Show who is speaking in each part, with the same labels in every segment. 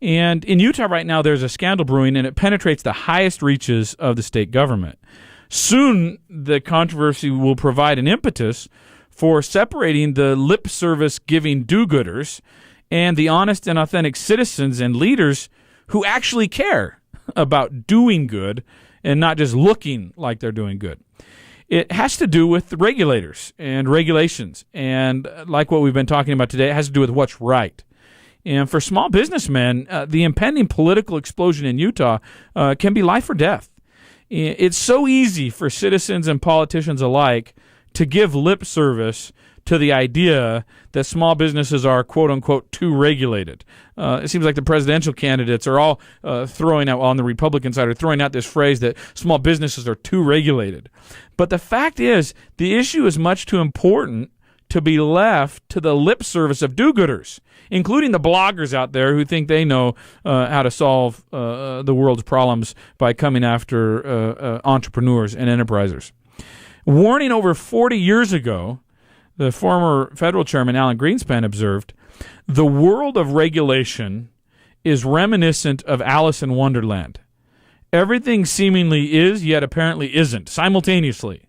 Speaker 1: And in Utah right now, there's a scandal brewing, and it penetrates the highest reaches of the state government. Soon, the controversy will provide an impetus for separating the lip service giving do-gooders and the honest and authentic citizens and leaders who actually care about doing good and not just looking like they're doing good. It has to do with the regulators and regulations, and like what we've been talking about today, it has to do with what's right. And for small businessmen, the impending political explosion in Utah can be life or death. It's so easy for citizens and politicians alike to give lip service to the idea that small businesses are, quote-unquote, too regulated. It seems like the presidential candidates are all throwing out, on the Republican side, are throwing out this phrase that small businesses are too regulated. But the fact is, the issue is much too important to be left to the lip service of do-gooders, including the bloggers out there who think they know how to solve the world's problems by coming after entrepreneurs and enterprisers. Warning over 40 years ago, the former federal chairman, Alan Greenspan, observed, "The world of regulation is reminiscent of Alice in Wonderland. Everything seemingly is, yet apparently isn't, simultaneously.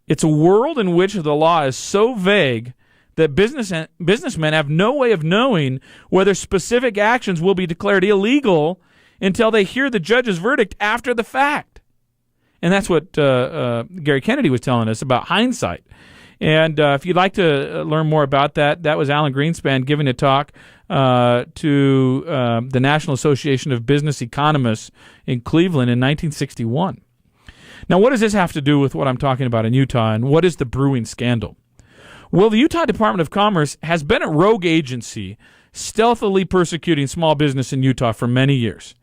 Speaker 1: It's a world in which the law is so vague that businessmen have no way of knowing whether specific actions will be declared illegal until they hear the judge's verdict after the fact." And that's what Gary Kennedy was telling us about hindsight. And if you'd like to learn more about that, that was Alan Greenspan giving a talk to the National Association of Business Economists in Cleveland in 1961. Now, what does this have to do with what I'm talking about in Utah, and what is the brewing scandal? Well, the Utah Department of Commerce has been a rogue agency stealthily persecuting small business in Utah for many years.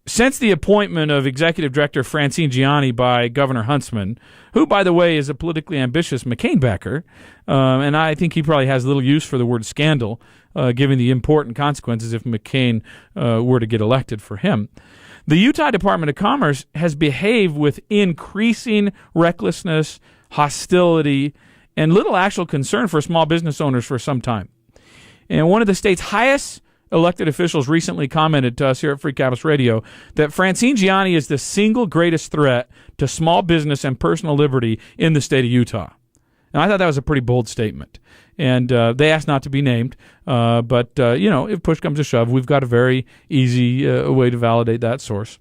Speaker 1: Since the appointment of Executive Director Francine Gianni by Governor Huntsman, who, by the way, is a politically ambitious McCain backer, and I think he probably has little use for the word scandal, given the important consequences if McCain were to get elected for him, the Utah Department of Commerce has behaved with increasing recklessness, hostility, and little actual concern for small business owners for some time. And one of the state's highest elected officials recently commented to us here at Free Campus Radio that Francine Gianni is the single greatest threat to small business and personal liberty in the state of Utah. And I thought that was a pretty bold statement. And they asked not to be named, but if push comes to shove, we've got a very easy way to validate that source.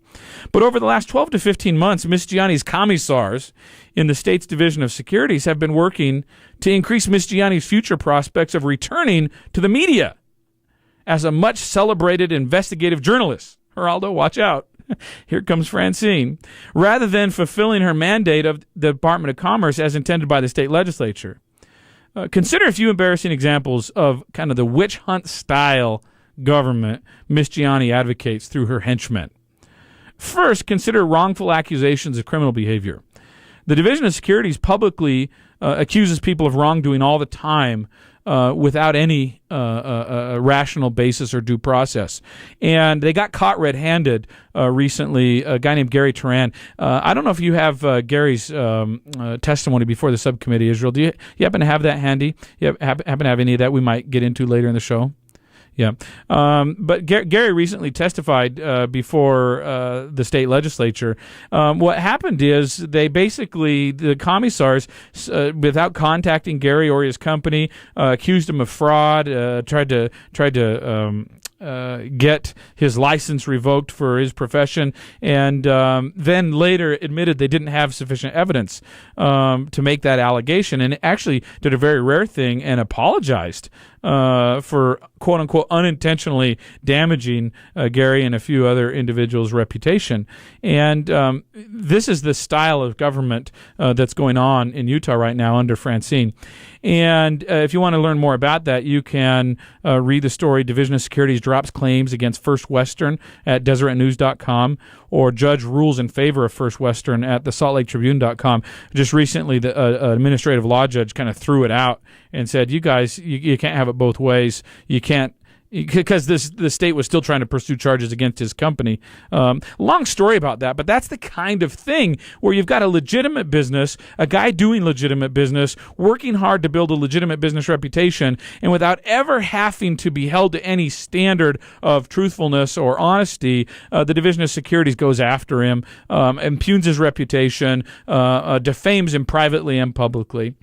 Speaker 1: But over the last 12 to 15 months, Ms. Gianni's commissars in the state's Division of Securities have been working to increase Ms. Gianni's future prospects of returning to the media as a much-celebrated investigative journalist. Geraldo, watch out. Here comes Francine. Rather than fulfilling her mandate of the Department of Commerce as intended by the state legislature. Consider a few embarrassing examples of kind of the witch hunt style government Ms. Gianni advocates through her henchmen. First, consider wrongful accusations of criminal behavior. The Division of Securities publicly accuses people of wrongdoing all the time without any rational basis or due process. And they got caught red-handed recently, a guy named Gary Turan. I don't know if you have Gary's testimony before the subcommittee, Israel. Do you happen to have that handy? You happen to have any of that we might get into later in the show? Yeah. But Gary recently testified before the state legislature. What happened is the commissars, without contacting Gary or his company, accused him of fraud, tried to get his license revoked for his profession, and then later admitted they didn't have sufficient evidence to make that allegation, and actually did a very rare thing and apologized for quote-unquote unintentionally damaging Gary and a few other individuals' reputation. And this is the style of government that's going on in Utah right now under Francine. And if you want to learn more about that, you can read the story, Division of Securities drops claims against First Western at DeseretNews.com, or judge rules in favor of First Western at the SaltLakeTribune.com. Just recently, the administrative law judge kind of threw it out and said, you guys, you can't have it both ways. You can't because the state was still trying to pursue charges against his company. Long story about that, but that's the kind of thing where you've got a legitimate business, a guy doing legitimate business, working hard to build a legitimate business reputation, and without ever having to be held to any standard of truthfulness or honesty, the Division of Securities goes after him, impugns his reputation, defames him privately and publicly.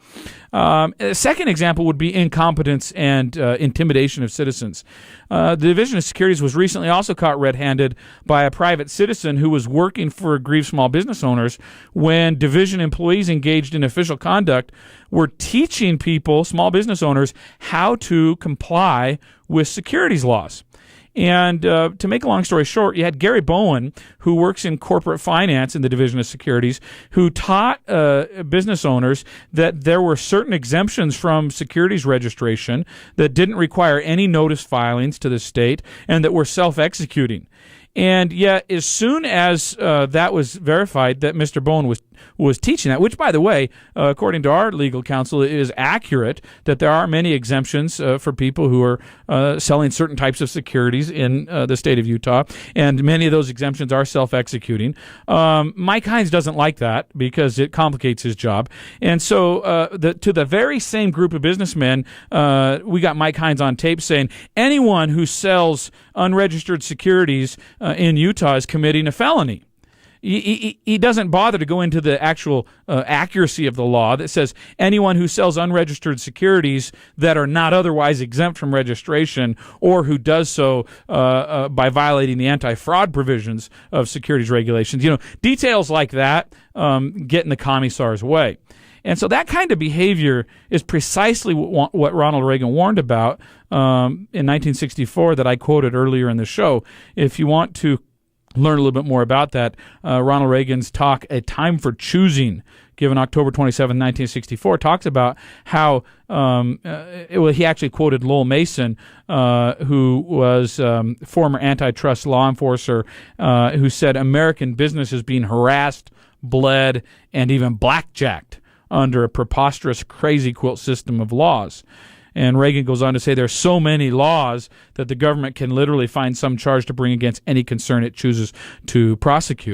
Speaker 1: A second example would be incompetence and intimidation of citizens. The Division of Securities was recently also caught red-handed by a private citizen who was working for aggrieved small business owners when division employees engaged in official conduct were teaching people, small business owners, how to comply with securities laws. And to make a long story short, you had Gary Bowen, who works in corporate finance in the Division of Securities, who taught business owners that there were certain exemptions from securities registration that didn't require any notice filings to the state and that were self-executing. And yet, as soon as that was verified that Mr. Bowen was teaching that, which, by the way, according to our legal counsel, is accurate, that there are many exemptions for people who are selling certain types of securities in the state of Utah, and many of those exemptions are self-executing. Mike Hines doesn't like that because it complicates his job. And so to the very same group of businessmen, we got Mike Hines on tape saying anyone who sells unregistered securities in Utah is committing a felony. He doesn't bother to go into the actual accuracy of the law that says anyone who sells unregistered securities that are not otherwise exempt from registration or who does so by violating the anti-fraud provisions of securities regulations. Details like that get in the commissar's way. And so that kind of behavior is precisely what Ronald Reagan warned about in 1964 that I quoted earlier in the show. If you want to learn a little bit more about that, Ronald Reagan's talk, A Time for Choosing, given October 27, 1964, talks about how he actually quoted Lowell Mason, who was former antitrust law enforcer, who said American business is being harassed, bled, and even blackjacked under a preposterous, crazy quilt system of laws. And Reagan goes on to say there's so many laws that the government can literally find some charge to bring against any concern it chooses to prosecute.